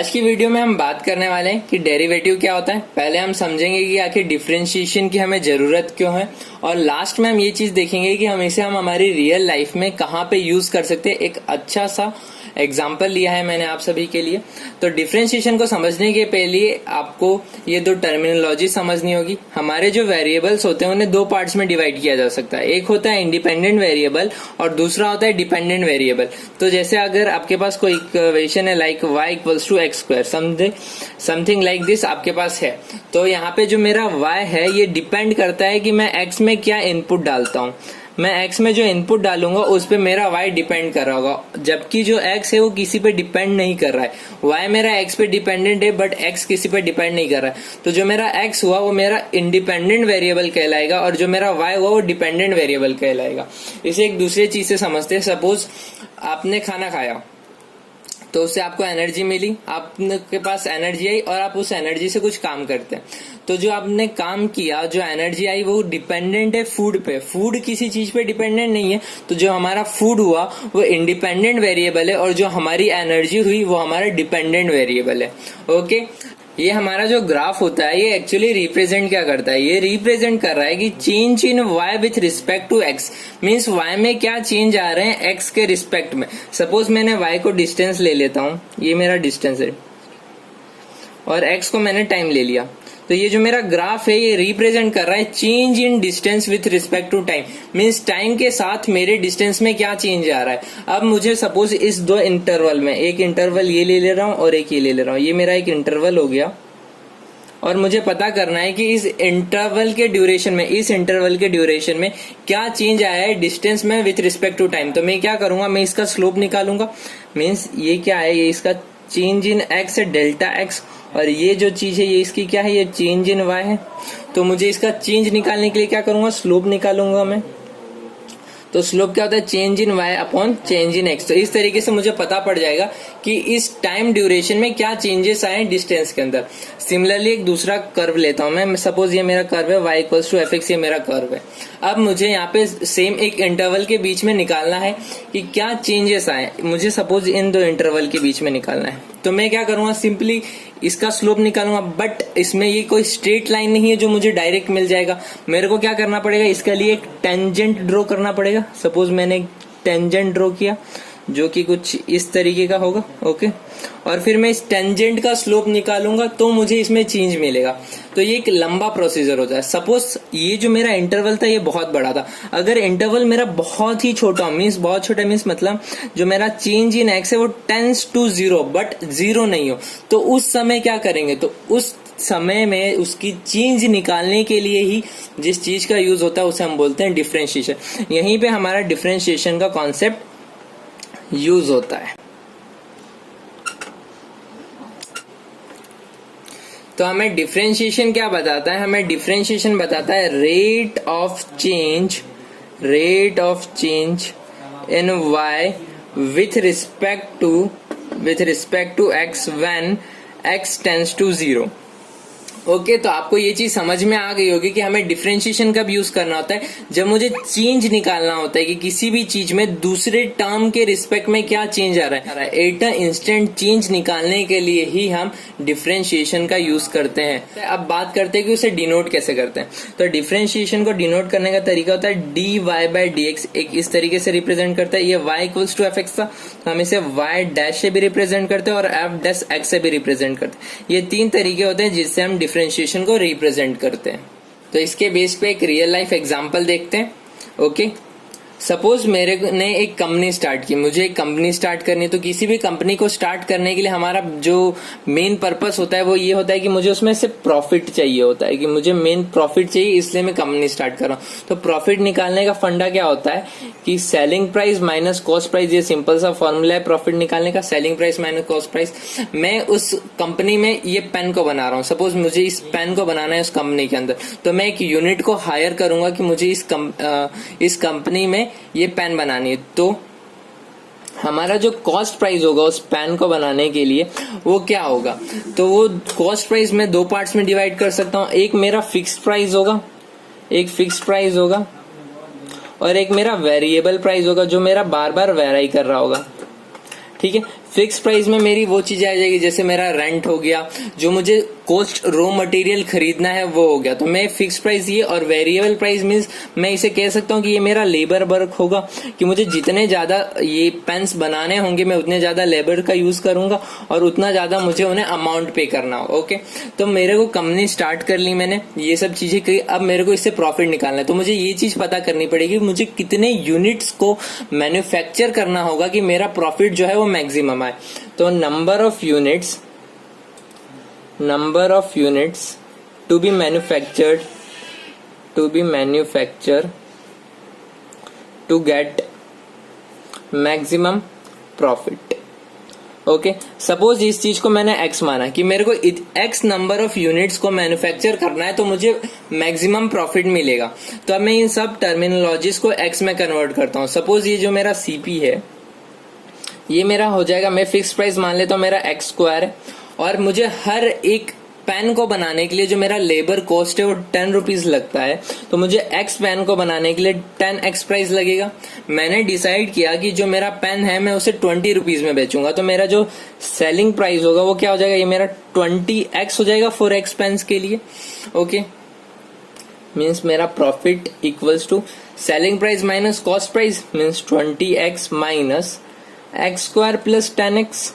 आज की वीडियो में हम बात करने वाले हैं कि डेरिवेटिव क्या होता है। पहले हम समझेंगे कि आखिर डिफरेंशिएशन की हमें जरूरत क्यों है, और लास्ट में हम ये चीज देखेंगे कि हम इसे हमारी रियल लाइफ में कहाँ पे यूज कर सकते हैं। एक अच्छा सा एग्जाम्पल लिया है मैंने आप सभी के लिए। तो डिफरेंशिएशन को समझने के पहले आपको ये दो टर्मिनोलॉजी समझनी होगी। हमारे जो वेरिएबल्स होते हैं उन्हें दो पार्ट्स में डिवाइड किया जा सकता है। एक होता है इंडिपेंडेंट वेरिएबल और दूसरा होता है डिपेंडेंट वेरिएबल। तो जैसे अगर आपके पास कोई इक्वेशन है like y equals to x square, something like this आपके पास है, तो यहाँ पे जो मेरा y है ये डिपेंड करता है कि मैं x में क्या इनपुट डालता हूँ। मैं x में जो इनपुट डालूंगा उस पे मेरा y डिपेंड कर रहा होगा, जबकि जो x है वो किसी पे डिपेंड नहीं कर रहा है। y मेरा x पे डिपेंडेंट है बट x किसी पे डिपेंड नहीं कर रहा है। तो जो मेरा x हुआ वो मेरा इंडिपेंडेंट वेरिएबल कहलाएगा और जो मेरा y हुआ वो डिपेंडेंट वेरिएबल कहलाएगा। इसे एक दूसरे चीज से समझते हैं। सपोज आपने खाना खाया तो उससे आपको एनर्जी मिली, आपके पास एनर्जी आई और आप उस एनर्जी से कुछ काम करते हैं। तो जो आपने काम किया, जो एनर्जी आई वो डिपेंडेंट है फूड पे। फूड किसी चीज पे डिपेंडेंट नहीं है। तो जो हमारा फूड हुआ वो इंडिपेंडेंट वेरिएबल है और जो हमारी एनर्जी हुई वो हमारा डिपेंडेंट वेरिएबल है। ओके, ये हमारा जो ग्राफ होता है ये एक्चुअली रिप्रेजेंट क्या करता है, ये रिप्रेजेंट कर रहा है कि change in y with respect to x। Means y में क्या चेंज आ रहे हैं x के रिस्पेक्ट में। सपोज मैंने y को डिस्टेंस ले लेता हूं, ये मेरा डिस्टेंस है, और x को मैंने टाइम ले लिया। तो ये जो मेरा ग्राफ है ये रिप्रेजेंट कर रहा है change in distance with respect to time. Means time के साथ मेरे डिस्टेंस में क्या चेंज आ रहा है। अब मुझे सपोज इस दो इंटरवल में, एक इंटरवल ये ले रहा हूं और एक ये ले रहा हूं, ये मेरा एक इंटरवल हो गया, और मुझे पता करना है कि इस इंटरवल के ड्यूरेशन में क्या चेंज आया है डिस्टेंस में विथ रिस्पेक्ट टू टाइम। तो मैं क्या करूंगा, मैं इसका स्लोप निकालूंगा। मीन्स ये क्या है, ये इसका चेंज इन x है डेल्टा x, और ये जो चीज है ये इसकी क्या है, ये चेंज इन y है। तो मुझे इसका चेंज निकालने के लिए क्या करूंगा, स्लोप निकालूंगा मैं। तो स्लोप क्या होता है, change in y upon change in x। तो इस तरीके से मुझे पता पड़ जाएगा कि इस टाइम ड्यूरेशन में क्या चेंजेस आए डिस्टेंस के अंदर। सिमिलरली एक दूसरा कर्व लेता हूं मैं। सपोज ये मेरा कर्व है y equals to f x, ये मेरा कर्व है। अब मुझे यहाँ पे सेम एक इंटरवल के बीच में निकालना है कि क्या चेंजेस आए। मुझे सपोज इन दो इंटरवल के बीच में निकालना है। तो मैं क्या करूंगा, सिंपली इसका स्लोप निकालूंगा। बट इसमें ये कोई स्ट्रेट लाइन नहीं है जो मुझे डायरेक्ट मिल जाएगा। मेरे को क्या करना पड़ेगा, इसके लिए एक टेंजेंट ड्रॉ करना पड़ेगा। सपोज मैंने एक टेंजेंट ड्रॉ किया जो कि कुछ इस तरीके का होगा। ओके, और फिर मैं इस टेंजेंट का स्लोप निकालूंगा तो मुझे इसमें चेंज मिलेगा। तो ये एक लंबा प्रोसीजर होता है। सपोज ये जो मेरा इंटरवल था ये बहुत बड़ा था। अगर इंटरवल मेरा बहुत ही छोटा, मीन्स बहुत छोटा, मीन्स मतलब जो मेरा चेंज इन एक्स है वो टेंस टू 0 बट 0 नहीं हो, तो उस समय क्या करेंगे, तो उस समय में उसकी चेंज निकालने के लिए ही जिस चीज का यूज होता है उसे हम बोलते हैं डिफरेंशिएशन। यहीं पे हमारा डिफरेंशिएशन का कॉन्सेप्ट यूज होता है। तो हमें डिफरेंशिएशन क्या बताता है, हमें डिफरेंशिएशन बताता है rate of change in y with respect to x when x tends to 0। Okay, तो आपको ये चीज समझ में आ गई होगी कि हमें डिफरेंशिएशन कब यूज करना होता है, जब मुझे चेंज निकालना होता है कि किसी भी चीज में दूसरे टर्म के रिस्पेक्ट में क्या चेंज आ रहा है। एट इंस्टेंट चेंज निकालने के लिए ही हम डिफरेंशिएशन का यूज करते हैं। अब बात करते हैं कि उसे डिनोट कैसे करते हैं। तो डिफरेंशिएशन को डिनोट करने का तरीका होता है dy बाय dx। एक इस तरीके से रिप्रेजेंट करता है। ये y equals to f x था, तो हम इसे y डैश से भी रिप्रेजेंट करते हैं और f डैश x से भी रिप्रेजेंट करते हैं। ये तीन तरीके होते हैं जिससे हम डिफरेंशिएशन को रिप्रेजेंट करते हैं। तो इसके बेस पे एक रियल लाइफ एग्जांपल देखते हैं। ओके, सपोज मेरे ने एक कंपनी स्टार्ट की, मुझे एक कंपनी स्टार्ट करनी है। तो किसी भी कंपनी को स्टार्ट करने के लिए हमारा जो मेन पर्पस होता है वो ये होता है कि मुझे उसमें से प्रॉफिट चाहिए होता है, कि मुझे मेन प्रॉफिट चाहिए, इसलिए मैं कंपनी स्टार्ट कर रहा हूँ। तो प्रॉफिट निकालने का फंडा क्या होता है कि selling price minus cost price. ये सिंपल सा फॉर्मूला है प्रॉफिट निकालने का, selling price minus cost price. मैं उस कंपनी में ये पेन को बना रहा हूँ। सपोज मुझे इस पेन को बनाना है उस कंपनी के अंदर, तो मैं एक यूनिट को हायर करूंगा कि मुझे इस कंपनी में ये पेन बनानी है। तो हमारा जो कॉस्ट प्राइस होगा उस पेन को बनाने के लिए वो क्या होगा, तो वो कॉस्ट प्राइस मैं दो पार्ट्स में डिवाइड कर सकता हूँ। एक मेरा फिक्स्ड प्राइस होगा, और एक मेरा वेरिएबल प्राइस होगा जो मेरा बार बार वेराई कर रहा होगा। ठीक है, फिक्स प्राइस में मेरी वो चीजें आ जाएगी, जैसे मेरा रेंट हो गया, जो मुझे कॉस्ट रॉ मटेरियल खरीदना है वो हो गया, तो मैं फिक्स प्राइस ये। और वेरिएबल प्राइस मीन्स मैं इसे कह सकता हूँ कि ये मेरा लेबर वर्क होगा, कि मुझे जितने ज्यादा ये पेन्स बनाने होंगे मैं उतने ज्यादा लेबर का यूज करूंगा और उतना ज्यादा मुझे उन्हें अमाउंट पे करना होगा। ओके, तो मेरे को कंपनी स्टार्ट कर ली मैंने, ये सब चीजें की, अब मेरे को इससे प्रॉफिट निकालना है, तो मुझे ये चीज पता करनी पड़ेगी मुझे कितने यूनिट्स को मैन्युफैक्चर करना होगा कि मेरा प्रॉफिट जो है वो मैक्सिमम आए। तो number of units to be manufactured to get maximum profit। Okay, suppose इस चीज को मैंने x माना कि मेरे को x नंबर ऑफ यूनिट्स को मैन्युफैक्चर करना है तो मुझे मैक्सिमम प्रॉफिट मिलेगा। तो अब मैं इन सब टर्मिनोलॉजीज को x में कन्वर्ट करता हूँ। सपोज ये जो मेरा CP है ये मेरा हो जाएगा, मैं फिक्स प्राइस मान लेता हूँ मेरा x² है, और मुझे हर एक पेन को बनाने के लिए जो मेरा लेबर कॉस्ट है वो 10 रुपीज लगता है, तो मुझे x पेन को बनाने के लिए 10x प्राइस लगेगा। मैंने डिसाइड किया कि जो मेरा पेन है मैं उसे 20 रुपीज में बेचूंगा, तो मेरा जो सेलिंग प्राइस होगा वो क्या हो जाएगा, ये मेरा 20x हो जाएगा 4x पेन्स के लिए। ओके, मीन्स मेरा profit equals to selling price minus cost price, means 20x minus x² plus 10x।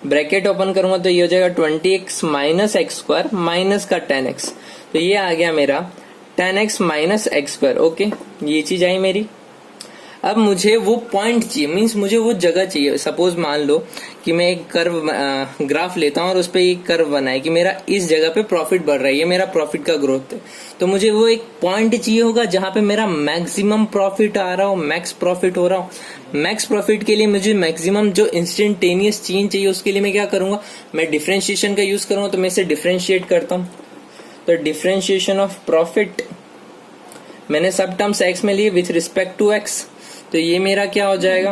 Bracket open करूंगा तो ये हो जाएगा 20x माइनस x² माइनस का 10x, तो ये आ गया मेरा 10x माइनस x²। ओके, ये चीज आई मेरी। अब मुझे वो पॉइंट चाहिए, मीन्स मुझे वो जगह चाहिए। सपोज मान लो कि मैं एक कर्व ग्राफ लेता हूँ और उस पर एक कर्व बनाए कि मेरा इस जगह पे प्रॉफिट बढ़ रहा है, ये मेरा प्रॉफिट का ग्रोथ है, तो मुझे वो एक पॉइंट चाहिए होगा जहां पे मेरा मैक्सिमम प्रॉफिट आ रहा हो, मैक्स प्रॉफिट हो रहा हो। मैक्स प्रॉफिट के लिए मुझे मैक्सिमम जो इंस्टेंटेनियस चेंज चाहिए, उसके लिए मैं क्या करूंगा, मैं डिफरेंशिएशन का यूज करूंगा। तो मैं इसे डिफरेंशिएट करता हूँ, तो डिफरेंशिएशन ऑफ प्रॉफिट मैंने सब टर्म्स x में लिए विथ रिस्पेक्ट टू x, तो ये मेरा क्या हो जाएगा,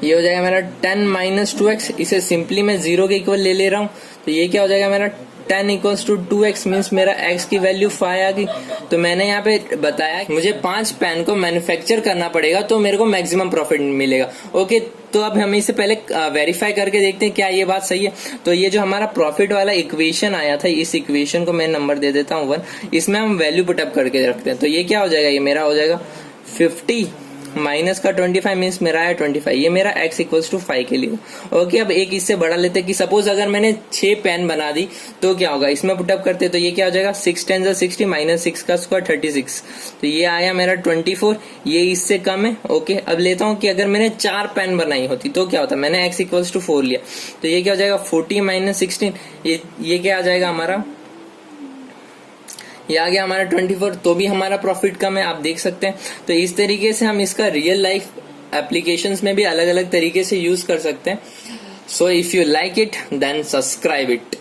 ये हो जाएगा मेरा 10 माइनस 2x। इसे सिंपली मैं 0 के इक्वल ले रहा हूँ, तो ये क्या हो जाएगा मेरा 10 इक्वल्स टू 2x, मीन्स मेरा x की वैल्यू 5 आ गई। तो मैंने यहाँ पे बताया मुझे 5 पेन को मैन्युफैक्चर करना पड़ेगा तो मेरे को मैक्सिमम प्रॉफिट मिलेगा। ओके, तो अब हम इसे पहले वेरीफाई करके देखते हैं क्या ये बात सही है। तो ये जो हमारा प्रॉफिट वाला इक्वेशन आया था, इस इक्वेशन को मैं नंबर दे देता हूँ 1, इसमें हम वैल्यू पुटअप करके रखते हैं। तो ये क्या हो जाएगा, ये मेरा हो जाएगा 50 माइनस का 25, मीन्स मेरा है 25, ये मेरा x इक्वल्स टू 5 के लिए। ओके, अब एक इससे बढ़ा लेते हैं कि सपोज अगर मैंने 6 पेन बना दी तो क्या होगा, इसमें पुटअप करते तो ये क्या हो जाएगा 6 10 60 माइनस 6 का स्क्वायर 36, तो ये आया मेरा 24, ये इससे कम है। ओके, अब लेता हूँ कि अगर मैंने 4 पेन बनाई होती तो क्या होता, मैंने x इक्वल्स टू 4 लिया, तो ये क्या हो जाएगा 40 माइनस 16, ये क्या आ जाएगा हमारा, ये आ गया हमारा 24, तो भी हमारा प्रॉफिट कम है, आप देख सकते हैं। तो इस तरीके से हम इसका रियल लाइफ एप्लीकेशंस में भी अलग अलग तरीके से यूज कर सकते हैं। So if you like it then subscribe it.